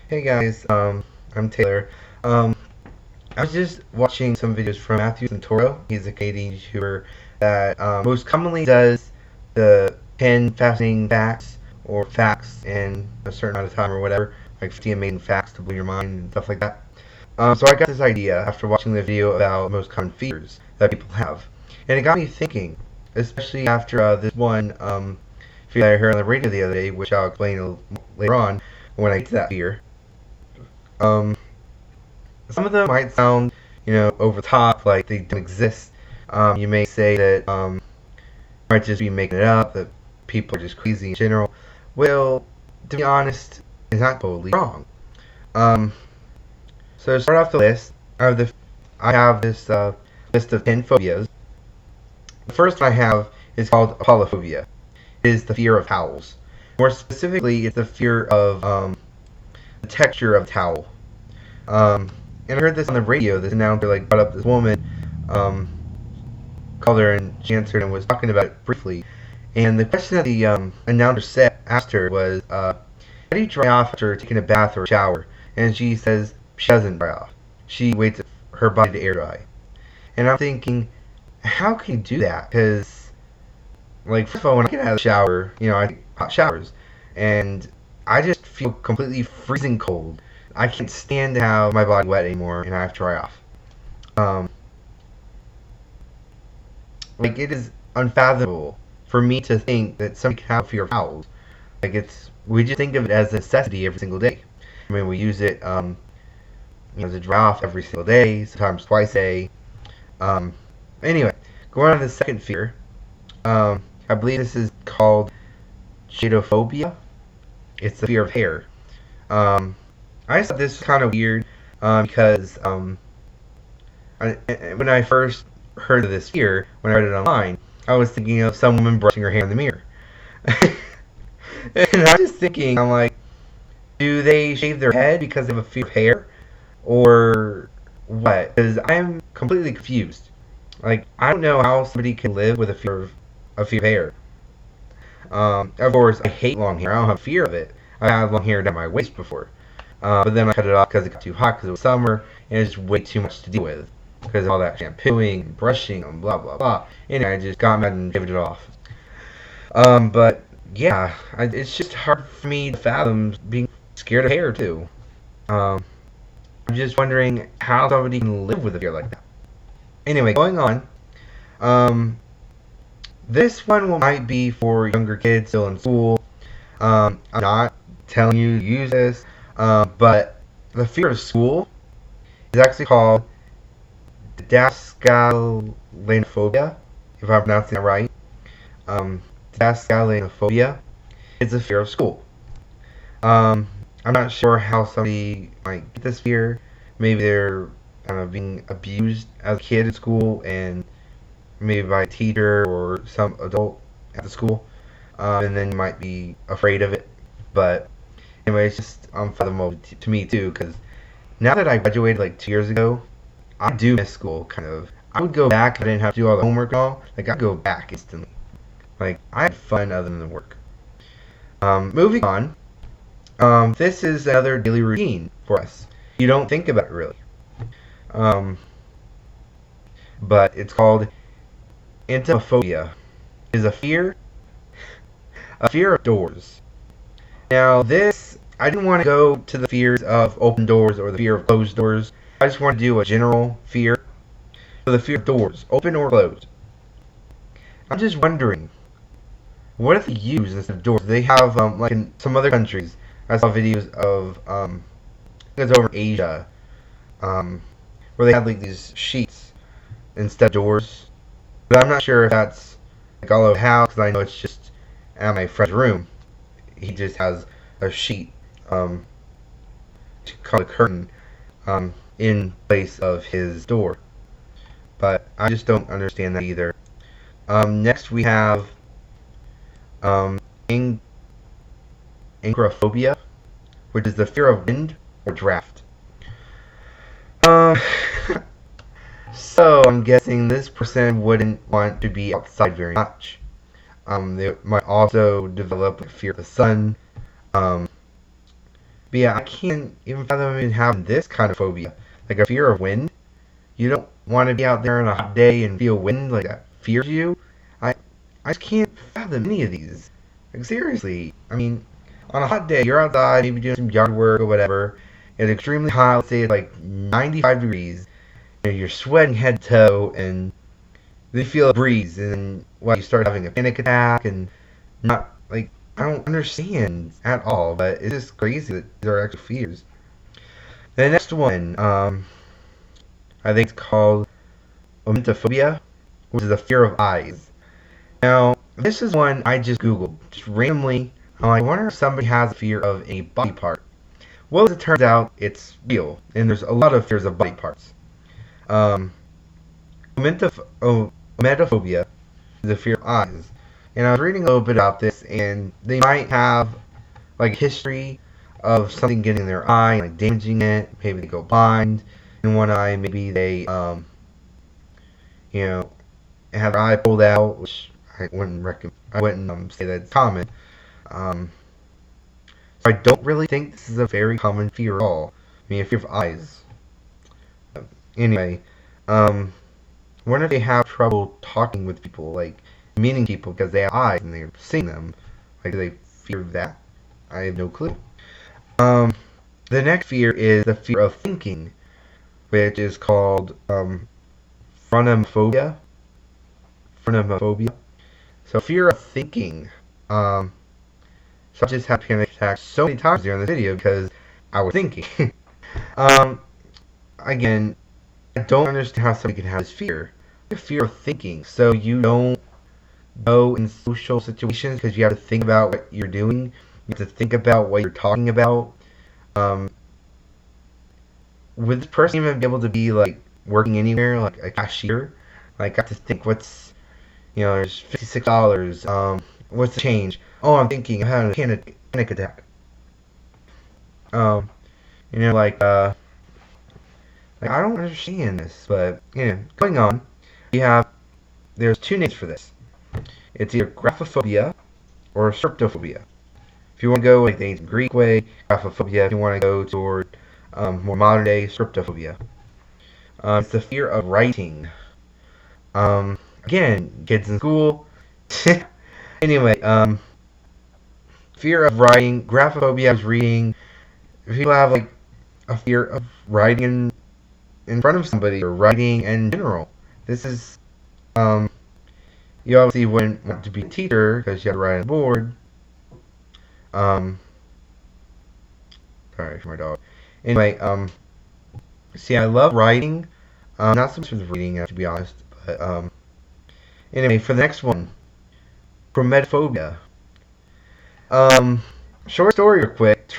Hey guys, I'm Taylor. Um, I was just watching some videos from Matthew Santoro. He's a Canadian YouTuber that most commonly does the 10 fascinating facts or facts in a certain amount of time or whatever, like 50 amazing facts to blow your mind and stuff like that. So I got this idea after watching the video about most common fears that people have, and it got me thinking, especially after this one fear that I heard on the radio the other day, which I'll explain later on when I get to that fear. Um, some of them might sound, over the top, like they don't exist. You may say that might just be making it up, that people are just crazy in general. Well, to be honest, it's not totally wrong. Um, so to start off the list, I have this list of 10 phobias. The first one I have is called apollophobia. It is the fear of towels. More specifically, it's the fear of the texture of towel. And I heard this on the radio. This announcer brought up this woman, called her, and she answered and was talking about it briefly. And the question that the announcer asked her was, "How do you dry off after taking a bath or a shower?" And she says she doesn't dry off. She waits for her body to air dry. And I'm thinking, how can you do that? Because, first of all, when I get out of the shower, I take hot showers, and I just feel completely freezing cold. I can't stand to have my body wet anymore, and I have to dry off. It is unfathomable for me to think that somebody can have fear of towels. We just think of it as a necessity every single day. I mean, we use it, to dry off every single day, sometimes twice a day. Anyway, going on to the second fear, I believe this is called shadophobia. It's the fear of hair. I just thought this was kind of weird because when I first heard of this fear, when I read it online, I was thinking of some woman brushing her hair in the mirror. And I was just thinking, I'm like, do they shave their head because they have a fear of hair? Or what? Because I'm completely confused. I don't know how somebody can live with a fear of hair. Of course, I hate long hair. I don't have fear of it. I had long hair down my waist before. But then I cut it off because it got too hot because it was summer, and it's way too much to deal with because of all that shampooing and brushing and blah blah blah. Anyway, I just got mad and shaved it off. But yeah, it's just hard for me to fathom being scared of hair too. I'm just wondering how somebody can live with a fear like that. Anyway, going on. This one might be for younger kids still in school. I'm not telling you to use this. But the fear of school is actually called didascalenophobia, if I'm pronouncing that right. Didascalenophobia is a fear of school. I'm not sure how somebody might get this fear. Maybe they're being abused as a kid at school, and maybe by a teacher or some adult at the school, and then you might be afraid of it. But anyway, it's just unfathomable to me too, because now that I graduated 2 years ago, I do miss school, kind of. I would go back if I didn't have to do all the homework and all. I'd go back instantly. I had fun other than the work. Moving on, this is another daily routine for us. You don't think about it really. But it's called entomophobia. It is a fear of doors. Now this, I didn't want to go to the fears of open doors or the fear of closed doors. I just want to do a general fear. So the fear of doors, open or closed. I'm just wondering, what if they use instead of doors? They have, like in some other countries, I saw videos of, I think it's over in Asia, where they had these sheets instead of doors. But I'm not sure if that's all over the house, because I know it's just at my friend's room. He just has a sheet, called a curtain, in place of his door. But I just don't understand that either. Next we have anchorophobia, which is the fear of wind or draft. So I'm guessing this person wouldn't want to be outside very much. They might also develop a fear of the sun. But yeah, I can't even fathom even having this kind of phobia. Like a fear of wind. You don't want to be out there on a hot day and feel wind like that fears you. I I just can't fathom any of these. Like seriously. I mean, on a hot day, you're outside, maybe doing some yard work or whatever. It's extremely hot. Let's say it's like 95 degrees. And you're sweating head to toe, and then you feel a breeze, and you start having a panic attack, and not like I don't understand at all. But it's just crazy that these are actual fears. The next one, I think it's called omentophobia, which is a fear of eyes. Now, this is one I just Googled, just randomly. I'm like, I wonder if somebody has a fear of a body part. Well, as it turns out, it's real, and there's a lot of fears of body parts. Um, Ometophobia is a fear of eyes. And I was reading a little bit about this, and they might have like history of something getting in their eye, like damaging it. Maybe they go blind in one eye. Maybe they, you know, have their eye pulled out, which I wouldn't recommend. I wouldn't say that's common. Um, so I don't really think this is a very common fear at all. I mean, a fear of eyes. Anyway, wonder if they have trouble talking with people, like meeting people because they have eyes and they're seeing them. Like, do they fear that? I have no clue. Um, the next fear is the fear of thinking, which is called phronophobia. Phronophobia. So fear of thinking. So I just had panic attacks so many times during this video because I was thinking. um, Again, I don't understand how somebody can have this fear. The fear of thinking. So you don't go in social situations because you have to think about what you're doing. You have to think about what you're talking about. Um, would this person even be able to be like working anywhere, like a cashier? Like I have to think there's $56. What's the change? Oh, I'm thinking I had a panic attack. Um, like I don't understand this, but going on, there's two names for this. It's either graphophobia or scriptophobia. If you want to go like the ancient Greek way, graphophobia. If you want to go toward more modern day, scriptophobia. It's the fear of writing. Again, kids in school. Anyway, fear of writing. Graphophobia is reading. If people have like a fear of writing in front of somebody or writing in general, this is you obviously wouldn't want to be a teacher because you have to write on the board. Sorry for my dog. Anyway, see, I love writing. Not so much with reading, to be honest. But anyway, for the next one, chromatophobia. Short story, real quick,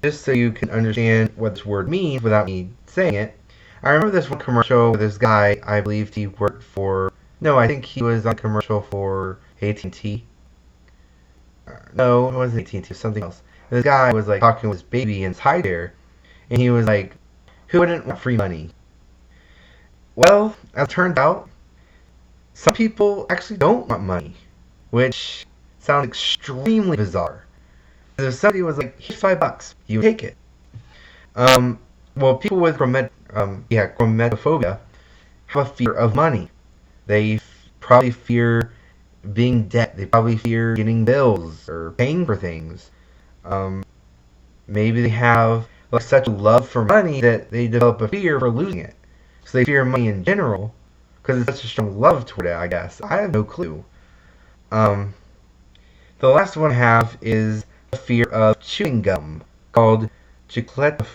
just so you can understand what this word means without me saying it. I remember this one commercial with this guy. I believe he worked for. No, I think he was on a commercial for AT&T. No, it wasn't AT&T. It was something else. This guy was like talking with his baby in his high chair, and he was like, "Who wouldn't want free money?" Well, as it turns out, some people actually don't want money, which sounds extremely bizarre. If somebody was like, "Here's $5," you take it. Well, people with chromatophobia have a fear of money. They probably fear being in debt. They probably fear getting bills or paying for things. Maybe they have like such a love for money that they develop a fear for losing it. So they fear money in general because it's such a strong love toward it, I guess. I have no clue. The last one I have is a fear of chewing gum called chiclophobia,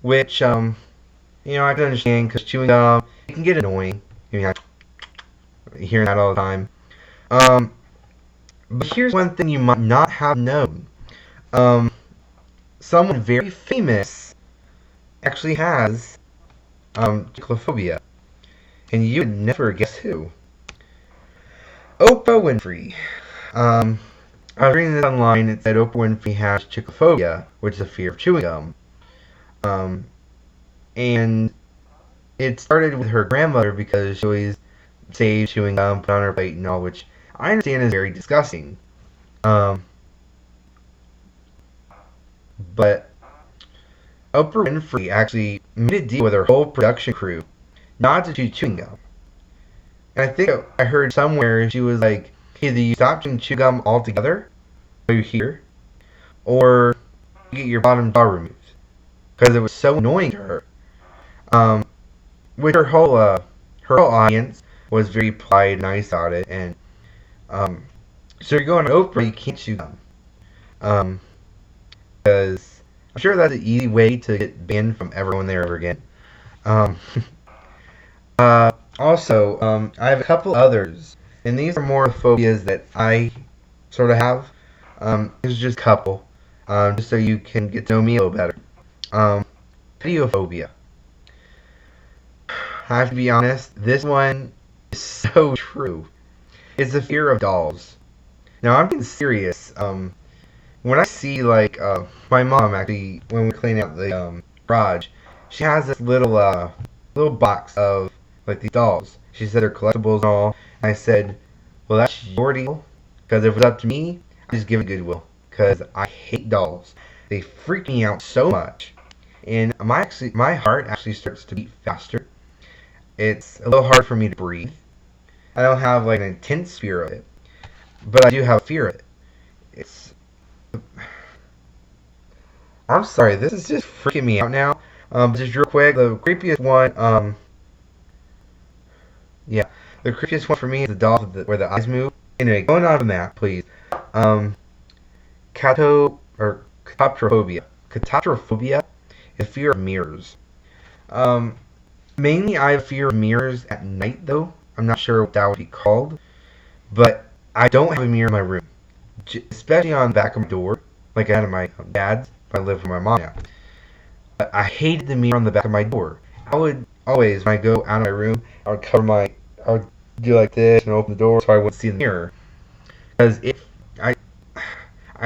which I can understand because chewing gum it can get annoying. Hearing that all the time. But here's one thing you might not have known. Someone very famous actually has chiclophobia, and you would never guess who. Oprah Winfrey. I was reading this online. It said Oprah Winfrey has chiclophobia, which is a fear of chewing gum. And it started with her grandmother because she always saved chewing gum, put on her plate and all, which I understand it's very disgusting. Um, but Oprah Winfrey actually made a deal with her whole production crew not to chew chewing gum. And I think I heard somewhere she was like, either you stop chewing chewing gum altogether, while you're here, or you get your bottom jaw removed. Because it was so annoying to her. Um, with her whole audience was very polite and nice about it, and so you're going to Oprah, you can't chew gum. Because I'm sure that's an easy way to get banned from ever going there ever again. Um, I have a couple others, and these are more phobias that I sort of have. It's just a couple, just so you can get to know me a little better. Um, Pediophobia. I have to be honest, this one is so true. It's the fear of dolls. Now, I'm being serious. When I see, like, my mom, actually, when we clean out the garage, she has this little box of, like, these dolls. She said they're collectibles and all. And I said, well, that's your deal. Because if it was up to me, I'd just give it Goodwill. Because I hate dolls. They freak me out so much. And my heart actually starts to beat faster. It's a little hard for me to breathe. I don't have, like, an intense fear of it. But I do have fear of it. It's... I'm sorry, this is just freaking me out now. Just real quick, the creepiest one, yeah, the creepiest one for me is the dolls where the eyes move. Anyway, going on from that, please. Catatophobia. Catatophobia is fear of mirrors. Mainly I have fear of mirrors at night, though. I'm not sure what that would be called. But I don't have a mirror in my room. Especially on the back of my door, like I had at my dad's. I live with my mom now. But I hated the mirror on the back of my door. I would always, when I go out of my room, I would do like this and open the door so I wouldn't see the mirror. Because I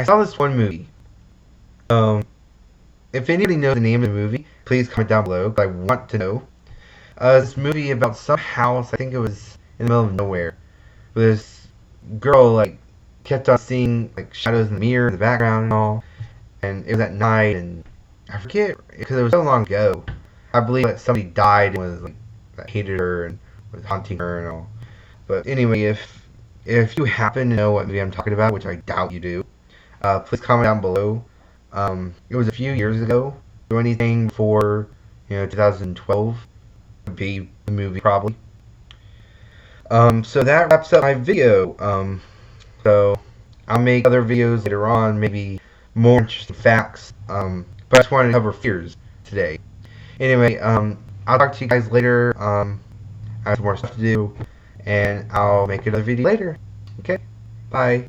saw this one movie. If anybody knows the name of the movie, please comment down below, because I want to know. This movie about some house, I think it was in the middle of nowhere. This girl, like, kept on seeing, like, shadows in the mirror, in the background and all. And it was at night, and I forget, because it was so long ago. I believe that somebody died and was, like, that hated her and was haunting her and all. But anyway, if you happen to know what movie I'm talking about, which I doubt you do, please comment down below. It was a few years ago. Do anything before, 2012 would be the movie probably. So that wraps up my video. So I'll make other videos later on, maybe more interesting facts. But I just wanted to cover fears today. Anyway, I'll talk to you guys later. I have more stuff to do, and I'll make another video later. Okay? Bye.